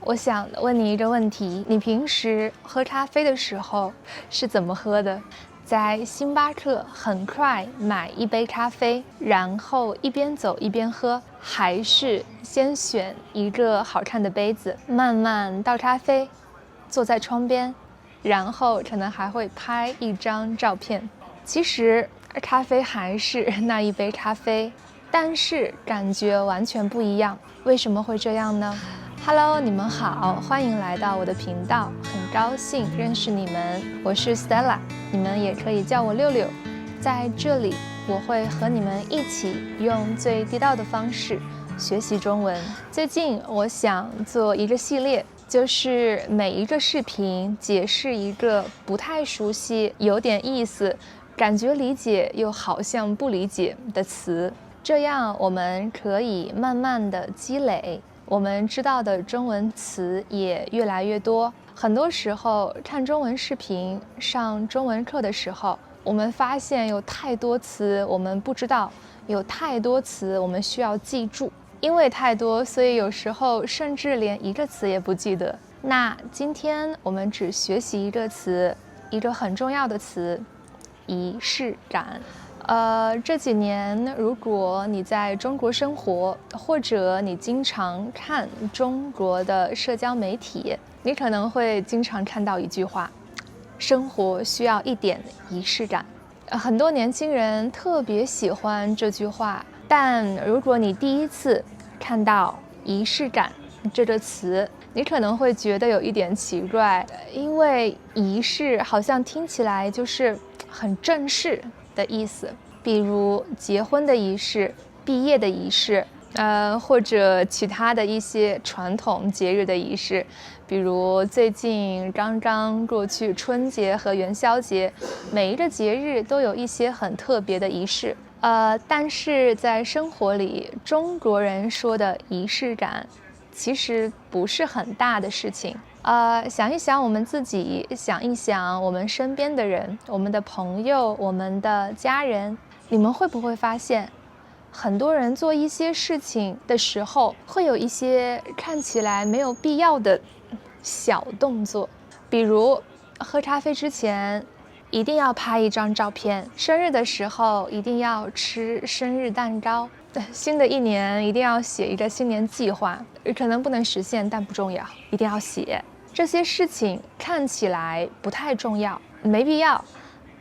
我想问你一个问题，你平时喝咖啡的时候是怎么喝的？在星巴克很快买一杯咖啡，然后一边走一边喝，还是先选一个好看的杯子，慢慢倒咖啡，坐在窗边，然后可能还会拍一张照片。其实咖啡还是那一杯咖啡，但是感觉完全不一样。为什么会这样呢？Hello， 你们好，欢迎来到我的频道，很高兴认识你们，我是 Stella， 你们也可以叫我六六。在这里，我会和你们一起用最地道的方式学习中文。最近我想做一个系列，就是每一个视频解释一个不太熟悉、有点意思、感觉理解又好像不理解的词，这样我们可以慢慢的积累。我们知道的中文词也越来越多。很多时候看中文视频、上中文课的时候，我们发现有太多词我们不知道，有太多词我们需要记住。因为太多，所以有时候甚至连一个词也不记得。那今天我们只学习一个词，一个很重要的词，仪式感。这几年，如果你在中国生活，或者你经常看中国的社交媒体，你可能会经常看到一句话：生活需要一点仪式感。很多年轻人特别喜欢这句话，但如果你第一次看到仪式感这个词，你可能会觉得有一点奇怪，因为仪式好像听起来就是很正式的意思，比如结婚的仪式、毕业的仪式，或者其他的一些传统节日的仪式，比如最近刚刚过去春节和元宵节，每一个节日都有一些很特别的仪式。但是在生活里，中国人说的仪式感，其实不是很大的事情。想一想我们自己，想一想我们身边的人，我们的朋友，我们的家人，你们会不会发现，很多人做一些事情的时候，会有一些看起来没有必要的小动作，比如喝咖啡之前一定要拍一张照片，生日的时候一定要吃生日蛋糕，新的一年一定要写一个新年计划，可能不能实现，但不重要，一定要写。这些事情看起来不太重要，没必要，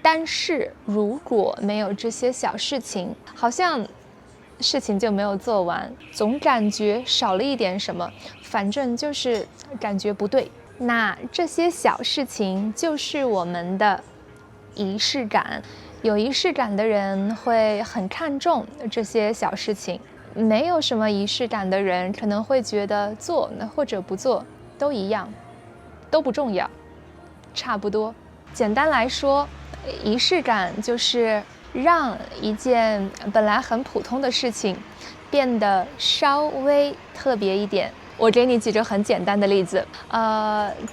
但是如果没有这些小事情，好像事情就没有做完，总感觉少了一点什么，反正就是感觉不对。那这些小事情就是我们的仪式感。有仪式感的人会很看重这些小事情，没有什么仪式感的人可能会觉得做或者不做都一样，都不重要，差不多。简单来说，仪式感就是让一件本来很普通的事情变得稍微特别一点。我给你几个很简单的例子。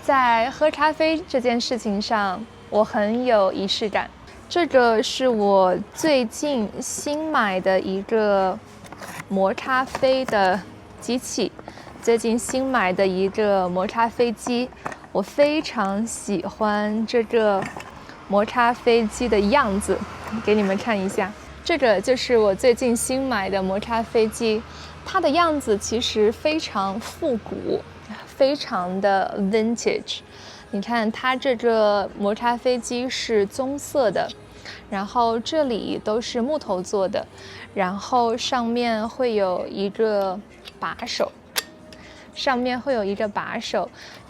在喝咖啡这件事情上，我很有仪式感。这个是我最近新买的一个磨咖啡的机器，最近新买的一个磨咖啡机，我非常喜欢这个磨咖啡机的样子，给你们看一下。这个就是我最近新买的磨咖啡机，它的样子其实非常复古，非常的 vintage。你看它这个磨咖啡机是棕色的，然后这里都是木头做的，然后上面会有一个把手，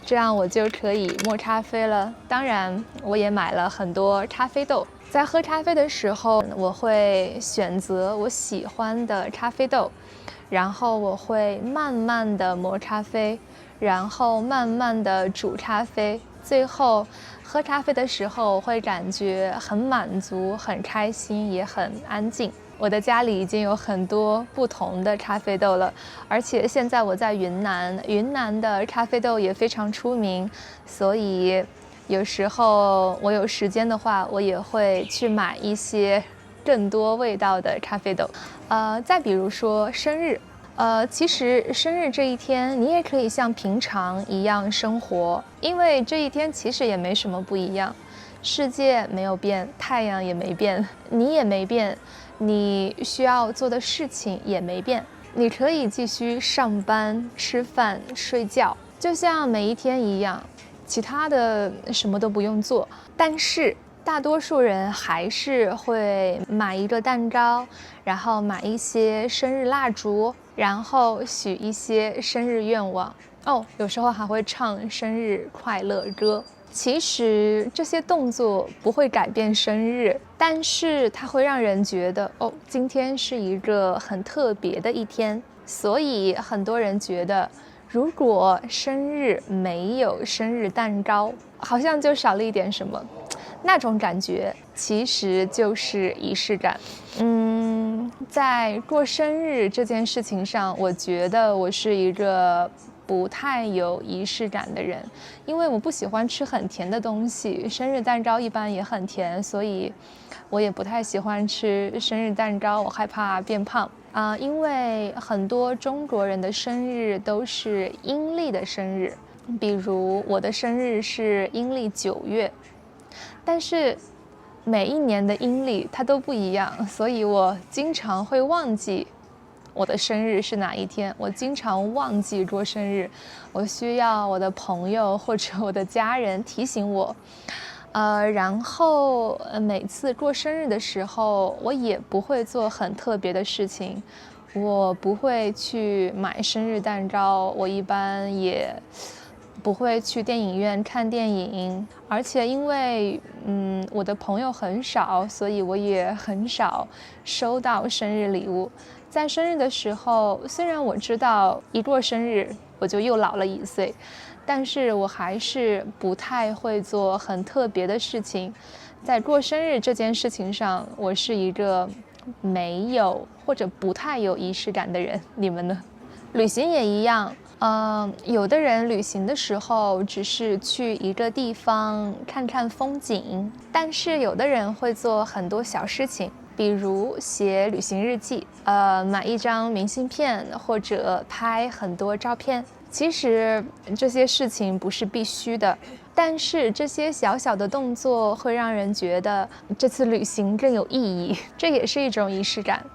这样我就可以磨咖啡了。当然我也买了很多咖啡豆，在喝咖啡的时候我会选择我喜欢的咖啡豆，然后我会慢慢的磨咖啡，然后慢慢的煮咖啡，最后喝咖啡的时候我会感觉很满足、很开心，也很安静。我的家里已经有很多不同的咖啡豆了，而且现在我在云南，云南的咖啡豆也非常出名，所以有时候我有时间的话，我也会去买一些更多味道的咖啡豆。再比如说生日，其实生日这一天，你也可以像平常一样生活，因为这一天其实也没什么不一样。世界没有变，太阳也没变，你也没变，你需要做的事情也没变。你可以继续上班、吃饭、睡觉，就像每一天一样，其他的什么都不用做。但是大多数人还是会买一个蛋糕，然后买一些生日蜡烛，然后许一些生日愿望。有时候还会唱生日快乐歌。其实这些动作不会改变生日，但是它会让人觉得今天是一个很特别的一天。所以很多人觉得，如果生日没有生日蛋糕，好像就少了一点什么。那种感觉其实就是仪式感。在过生日这件事情上，我觉得我是一个不太有仪式感的人，因为我不喜欢吃很甜的东西，生日蛋糕一般也很甜，所以我也不太喜欢吃生日蛋糕，我害怕变胖因为很多中国人的生日都是阴历的生日，比如我的生日是阴历9月，但是每一年的阴历它都不一样，所以我经常会忘记我的生日是哪一天，我经常忘记过生日，我需要我的朋友或者我的家人提醒我。然后每次过生日的时候，我也不会做很特别的事情，我不会去买生日蛋糕，我一般也不会去电影院看电影，而且因为我的朋友很少，所以我也很少收到生日礼物。在生日的时候，虽然我知道一过生日我就又老了1岁，但是我还是不太会做很特别的事情。在过生日这件事情上，我是一个没有或者不太有仪式感的人。你们呢？旅行也一样。有的人旅行的时候只是去一个地方看看风景，但是有的人会做很多小事情，比如写旅行日记，买一张明信片，或者拍很多照片。其实这些事情不是必须的，但是这些小小的动作会让人觉得这次旅行更有意义，这也是一种仪式感。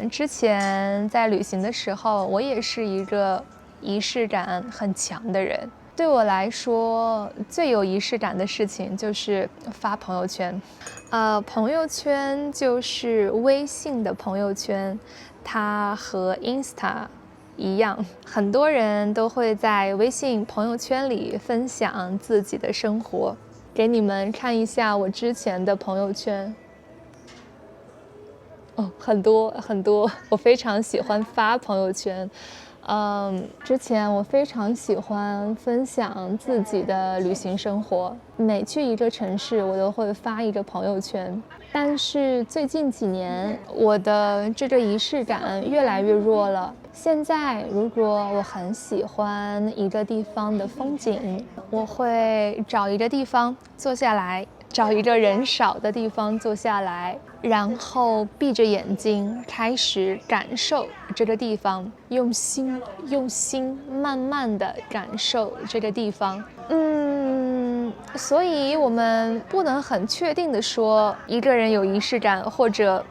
之前在旅行的时候，我也是一个仪式感很强的人。对我来说，最有仪式感的事情就是发朋友圈。朋友圈就是微信的朋友圈，它和 Insta 一样，很多人都会在微信朋友圈里分享自己的生活。给你们看一下我之前的朋友圈。很多很多，我非常喜欢发朋友圈。之前我非常喜欢分享自己的旅行生活，每去一个城市我都会发一个朋友圈。但是最近几年，我的这个仪式感越来越弱了。现在如果我很喜欢一个地方的风景，我会找一个地方坐下来，找一个人少的地方坐下来，然后闭着眼睛开始感受这个地方，用心慢慢的感受这个地方。所以我们不能很确定的说一个人有仪式感或者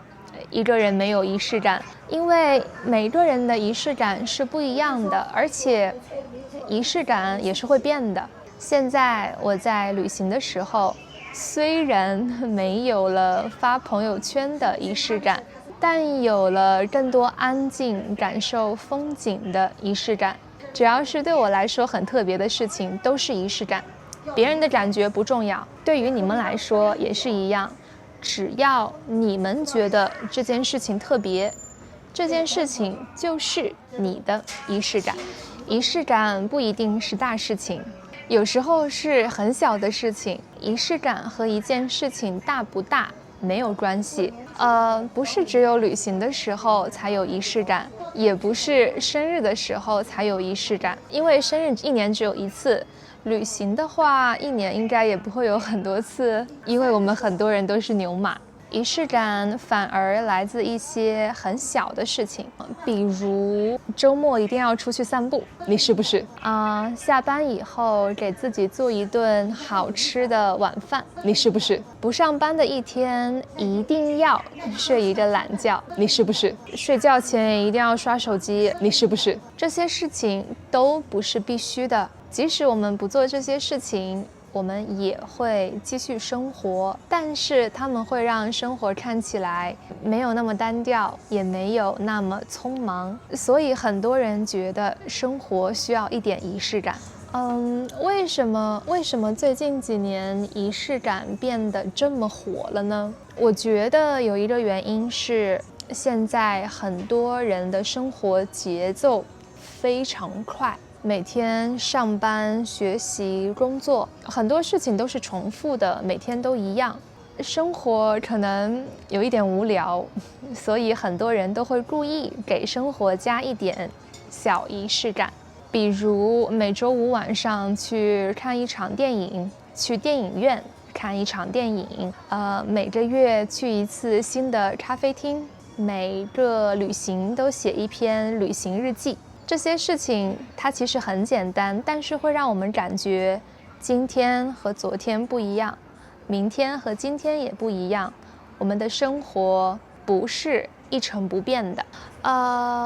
一个人没有仪式感，因为每个人的仪式感是不一样的，而且仪式感也是会变的。现在我在旅行的时候，虽然没有了发朋友圈的仪式感，但有了更多安静感受风景的仪式感。只要是对我来说很特别的事情，都是仪式感。别人的感觉不重要，对于你们来说也是一样。只要你们觉得这件事情特别，这件事情就是你的仪式感。仪式感不一定是大事情，有时候是很小的事情。仪式感和一件事情大不大没有关系。不是只有旅行的时候才有仪式感，也不是生日的时候才有仪式感，因为生日1年只有1次。旅行的话，1年应该也不会有很多次，因为我们很多人都是牛马。仪式感反而来自一些很小的事情，比如周末一定要出去散步，你是不是？下班以后给自己做一顿好吃的晚饭，你是不是？不上班的一天一定要睡一个懒觉，你是不是？睡觉前一定要刷手机，你是不是？这些事情都不是必须的，即使我们不做这些事情，我们也会继续生活，但是他们会让生活看起来没有那么单调，也没有那么匆忙。所以很多人觉得生活需要一点仪式感。为什么最近几年仪式感变得这么火了呢？我觉得有一个原因是，现在很多人的生活节奏非常快。每天上班、学习、工作，很多事情都是重复的，每天都一样。生活可能有一点无聊，所以很多人都会故意给生活加一点小仪式感，比如每周五晚上去看一场电影，去电影院看一场电影，每个月去一次新的咖啡厅，每个旅行都写一篇旅行日记。这些事情它其实很简单，但是会让我们感觉今天和昨天不一样，明天和今天也不一样，我们的生活不是一成不变的。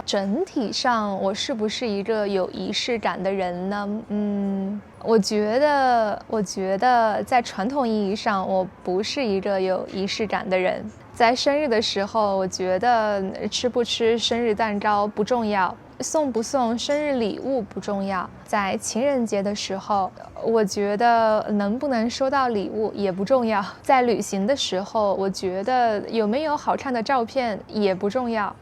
整体上我是不是一个有仪式感的人呢？我觉得在传统意义上我不是一个有仪式感的人。在生日的时候，我觉得吃不吃生日蛋糕不重要，送不送生日礼物不重要。在情人节的时候，我觉得能不能收到礼物也不重要。在旅行的时候，我觉得有没有好看的照片也不重要。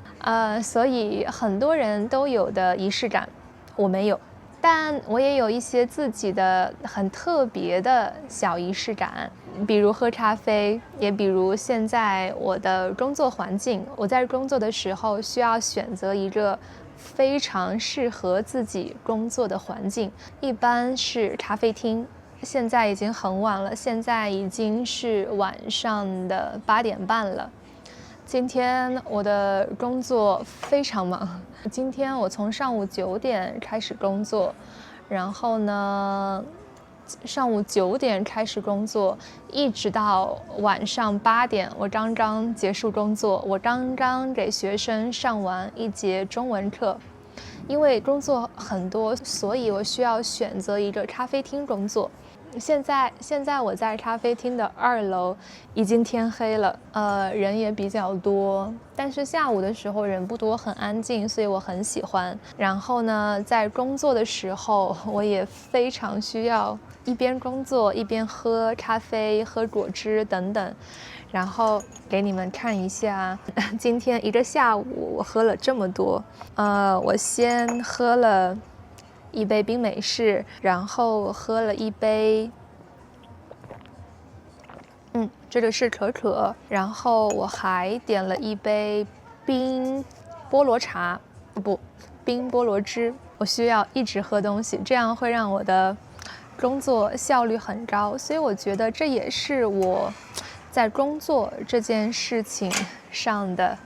所以很多人都有的仪式感，我没有。但我也有一些自己的很特别的小仪式感，比如喝咖啡，也比如现在我的工作环境，我在工作的时候需要选择一个非常适合自己工作的环境，一般是咖啡厅。现在已经很晚了，现在已经是晚上的8点半了。今天我的工作非常忙，今天我从上午9点开始工作，然后呢，上午9点开始工作，一直到晚上8点，我刚刚结束工作，我刚刚给学生上完一节中文课。因为工作很多，所以我需要选择一个咖啡厅工作。现在我在咖啡厅的2楼，已经天黑了，人也比较多，但是下午的时候人不多，很安静，所以我很喜欢。然后呢，在工作的时候，我也非常需要一边工作一边喝咖啡、喝果汁等等。然后给你们看一下，今天一个下午我喝了这么多。我先喝了一杯冰美式，然后喝了一杯，这个是可可，然后我还点了一杯冰菠萝茶，冰菠萝汁。我需要一直喝东西，这样会让我的工作效率很高，所以我觉得这也是我在工作这件事情上的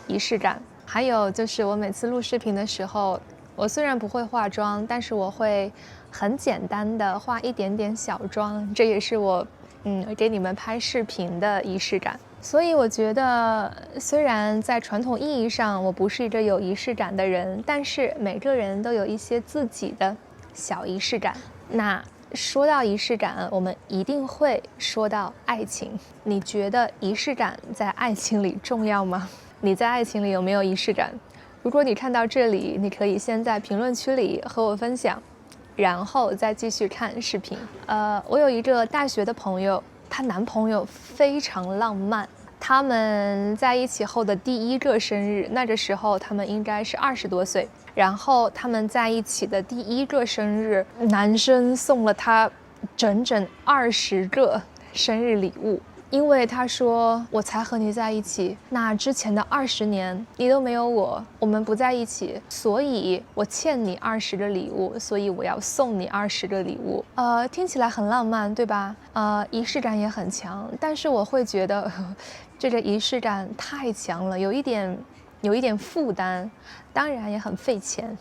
仪式感。还有就是我每次录视频的时候，我虽然不会化妆，但是我会很简单的化一点点小妆，这也是我给你们拍视频的仪式感。所以我觉得，虽然在传统意义上我不是一个有仪式感的人，但是每个人都有一些自己的小仪式感。那说到仪式感，我们一定会说到爱情。你觉得仪式感在爱情里重要吗？你在爱情里有没有仪式感？如果你看到这里，你可以先在评论区里和我分享，然后再继续看视频。我有一个大学的朋友，她男朋友非常浪漫。他们在一起后的第1个生日，那个时候他们应该是20多岁。然后他们在一起的第1个生日，男生送了她整整20个生日礼物。因为他说我才和你在一起，那之前的20年你都没有我们不在一起，所以我欠你20个礼物，所以我要送你20个礼物。听起来很浪漫，对吧？仪式感也很强，但是我会觉得这个仪式感太强了，有一点负担，当然也很费钱。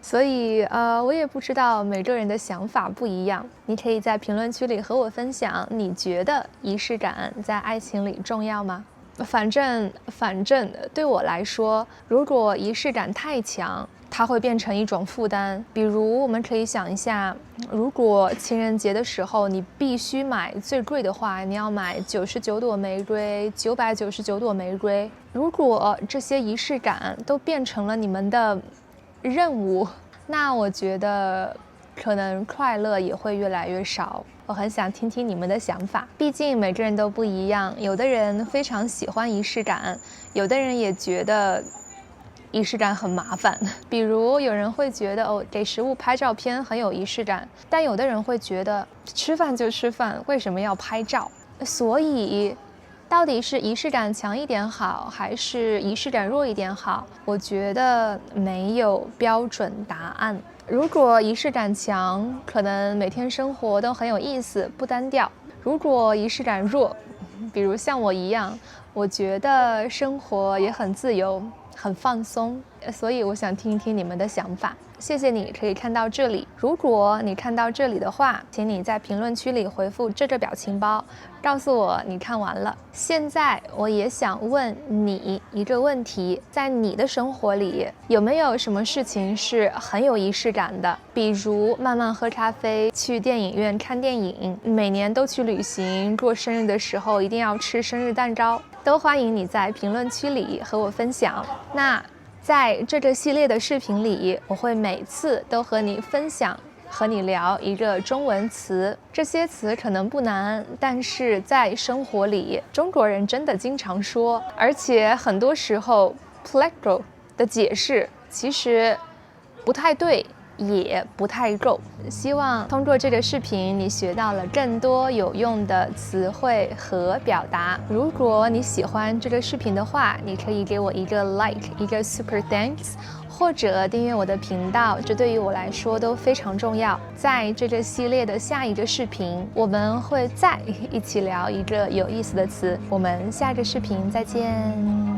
所以我也不知道每个人的想法不一样，你可以在评论区里和我分享，你觉得仪式感在爱情里重要吗？反正对我来说，如果仪式感太强，它会变成一种负担。比如我们可以想一下，如果情人节的时候你必须买最贵的话，你要买99朵玫瑰，999朵玫瑰。如果这些仪式感都变成了你们的任务，那我觉得可能快乐也会越来越少。我很想听听你们的想法，毕竟每个人都不一样，有的人非常喜欢仪式感，有的人也觉得仪式感很麻烦。比如有人会觉得给食物拍照片很有仪式感，但有的人会觉得吃饭就吃饭，为什么要拍照？所以到底是仪式感强一点好，还是仪式感弱一点好？我觉得没有标准答案。如果仪式感强，可能每天生活都很有意思，不单调；如果仪式感弱，比如像我一样，我觉得生活也很自由，很放松。所以我想听一听你们的想法。谢谢你可以看到这里，如果你看到这里的话，请你在评论区里回复这个表情包，告诉我你看完了。现在我也想问你一个问题，在你的生活里有没有什么事情是很有仪式感的？比如慢慢喝咖啡，去电影院看电影，每年都去旅行，过生日的时候一定要吃生日蛋糕，都欢迎你在评论区里和我分享。那在这个系列的视频里，我会每次都和你分享，和你聊一个中文词。这些词可能不难，但是在生活里，中国人真的经常说，而且很多时候 plego 的解释其实不太对，也不太够。希望通过这个视频你学到了更多有用的词汇和表达。如果你喜欢这个视频的话，你可以给我一个 like， 一个 super thanks， 或者订阅我的频道，这对于我来说都非常重要。在这个系列的下一个视频，我们会再一起聊一个有意思的词。我们下个视频再见。